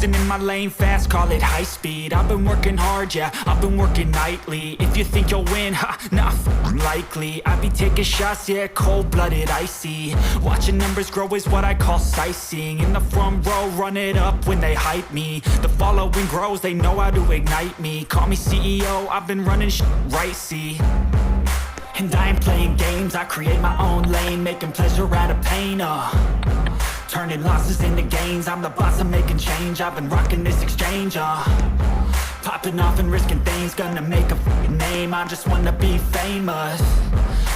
Cruising in my lane fast, call it high speed. I've been working hard, yeah, I've been working nightly. If you think you'll win, ha, nah, likely. I be taking shots, yeah, cold-blooded, icy. Watching numbers grow is what I call sightseeing. In the front row, run it up when they hype me. The following grows, they know how to ignite me. Call me CEO, I've been running shit right, see. And I ain't playing games, I create my own lane, making pleasure out of pain, turning losses into gains. I'm the boss, I'm making change. I've been rocking this exchange, popping off and risking things. Gonna make a f***ing name. I just wanna be famous,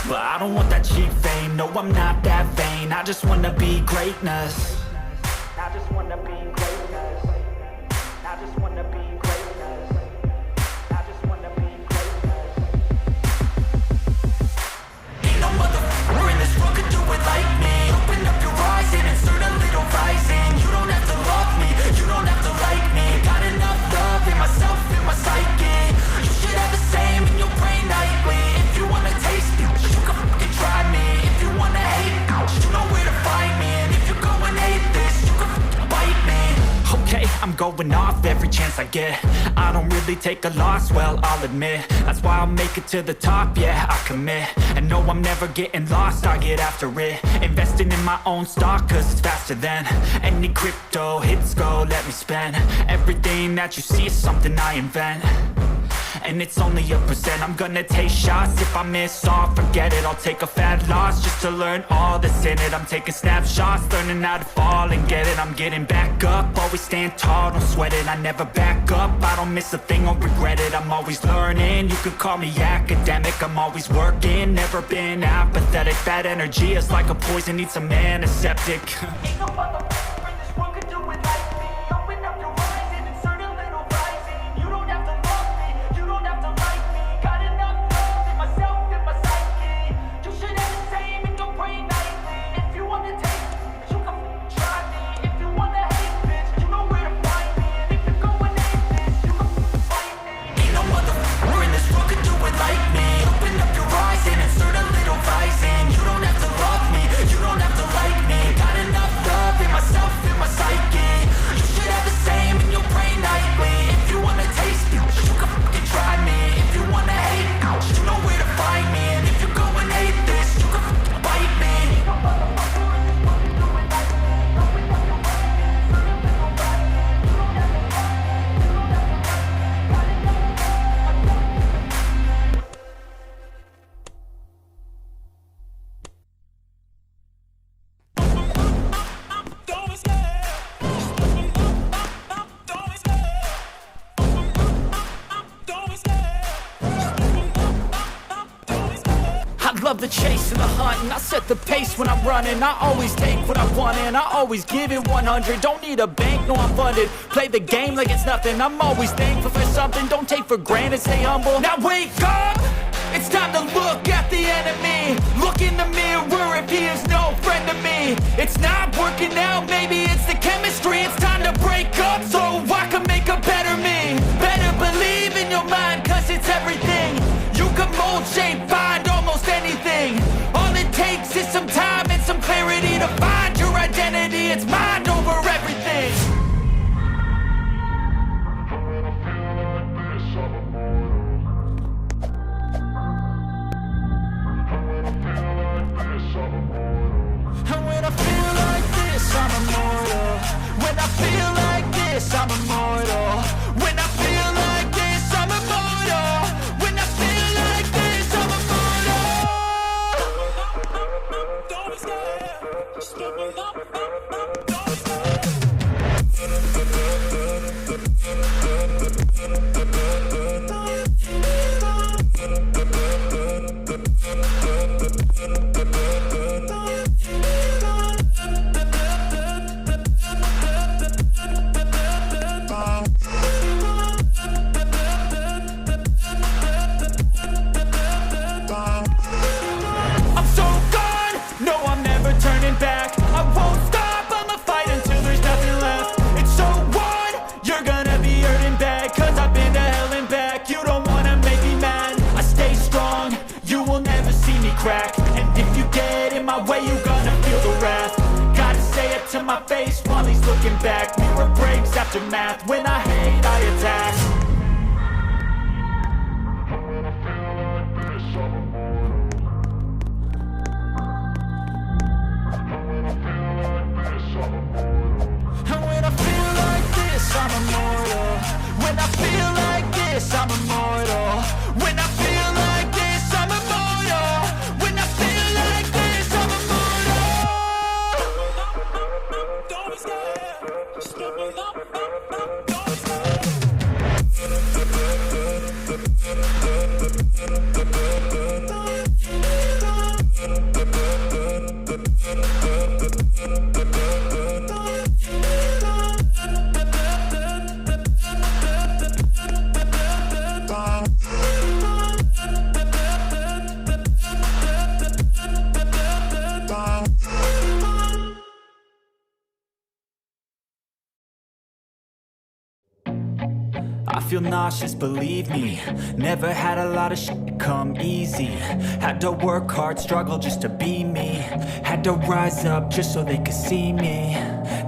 but I don't want that cheap fame. No, I'm not that vain. I just wanna be greatness. I just wanna be greatness. I just wanna be greatness. I just wanna be greatness. Ain't no motherfucker in this world could do it like me. Open up your eyes and insert a little rising. You don't have to love me, you don't have to like me. Got enough love in myself, in my psyche. You should have the same in your brain nightly. If you wanna taste it, you can fucking try me. If you wanna hate it, you know where to find me. And if you go and hate this, you can fucking bite me. Okay, I'm going off every chance I get. I don't really take a loss, well, I'll admit. That's why I'll make it to the top, yeah, I commit. And no, I'm never getting lost, I get after it. Investing in my own stock, cause it's faster than any crypto hits go, let me spend. Everything that you see is something I invent, and it's only a percent. I'm gonna take shots, if I miss all, forget it. I'll take a fat loss just to learn all that's in it. I'm taking snapshots, learning how to fall and get it. I'm getting back up, always stand tall, don't sweat it. I never back up, I don't miss a thing or regret it. I'm always learning, you could call me academic. I'm always working, never been apathetic. That energy is like a poison, needs some antiseptic. Ain't no motherfucker in this world could do it like me. Open up your eyes and insert a little rising. You don't have to love me, you don't have to like me. Got enough love in myself, in my psyche. You should have the same in your brain nightly. If you wanna taste it, you can try me. If you wanna hate bitch, you know where to find me. And if you go and hate this, you can fight me. Ain't no motherfucker in this world could do it like me. Open up your eyes and insert a little rising. You don't have to love me, you don't have to like me. Got enough love in myself, in my psyche. You should have the same in your brain nightly. If you wanna taste it, you can fucking try me. If you wanna hate it, you know where to find me. And if you go and hate this, you can fucking bite me. I love the chase and the hunt, and I set the pace when I'm running. I always take what I want and I always give it 100. Don't need a bank, no, I'm funded. Play the game like it's nothing. I'm always thankful for something. Don't take for granted, stay humble. Now wake up! It's time to look at the enemy. Look in the mirror if he is no friend to me. It's not working out, maybe it's the chemistry. It's time to break up so I can make a better me. Better believe in your mind, cause it's everything. You can mold, shape, find almost anything. All it takes is some time and some clarity to find your identity. It's mind over everything. And when I feel like this, I'm immortal. When I feel like this, I'm immortal. When I feel like this, I'm immortal. When I feel like this, I'm immortal. Don't be scared. Just open up. Don't be scared. And if you get in my way, you're gonna feel the wrath. Gotta say it to my face while he's looking back. Mirror breaks after aftermath. When I hate, I attack. And when I feel like this, I'm immortal. When I feel like this, I'm immortal. When I feel like this, I'm immortal. When I feel like this, I'm immortal. Don't be scared. Just give me up. Don't be scared. I feel nauseous, believe me. Never had a lot of shit come easy. Had to work hard, struggle just to be me. Had to rise up just so they could see me.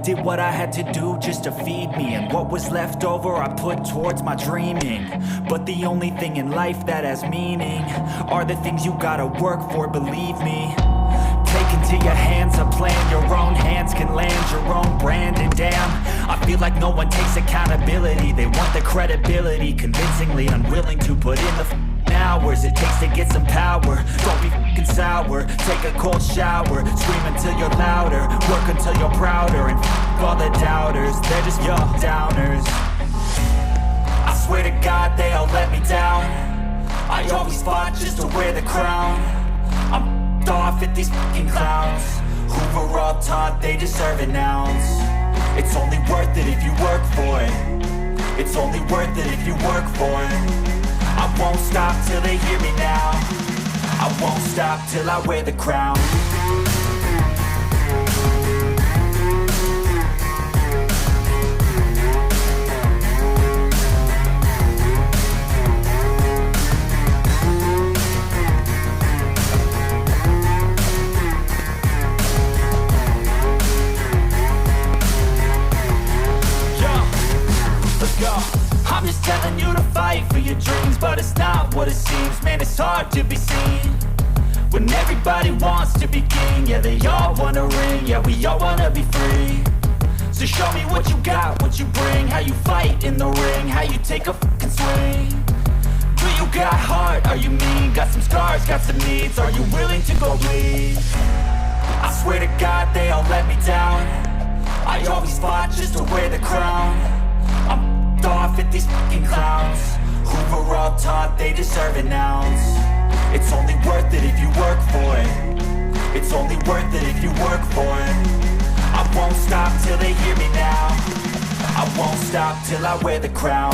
Did what I had to do just to feed me. And what was left over I put towards my dreaming. But the only thing in life that has meaning are the things you gotta work for, believe me. Take into your hands a plan. Your own hands can land your own brand. And damn, I feel like no one takes accountability. They want the credibility, convincingly unwilling to put in the hours it takes to get some power. Don't be f***ing sour. Take a cold shower. Scream until you're louder. Work until you're prouder. And f*** all the doubters, they're just your downers. I swear to God they all let me down. I always fought just to wear the crown. I'm off at these fucking clowns who were all taught they deserve an ounce. It's only worth it if you work for it. It's only worth it if you work for it. I won't stop till they hear me now. I won't stop till I wear the crown. I'm just telling you to fight for your dreams, but it's not what it seems. Man, it's hard to be seen when everybody wants to be king. Yeah, they all wanna ring, yeah, we all wanna be free. So show me what you got, what you bring, how you fight in the ring, how you take a fucking swing. Do you got heart, are you mean? Got some scars, got some needs, are you willing to go bleed? I swear to God they all let me down. I always fought just to wear the crown. I'm off at these fucking clowns who were all taught they deserve an ounce. It's only worth it if you work for it. It's only worth it if you work for it. I won't stop till they hear me now. I won't stop till I wear the crown.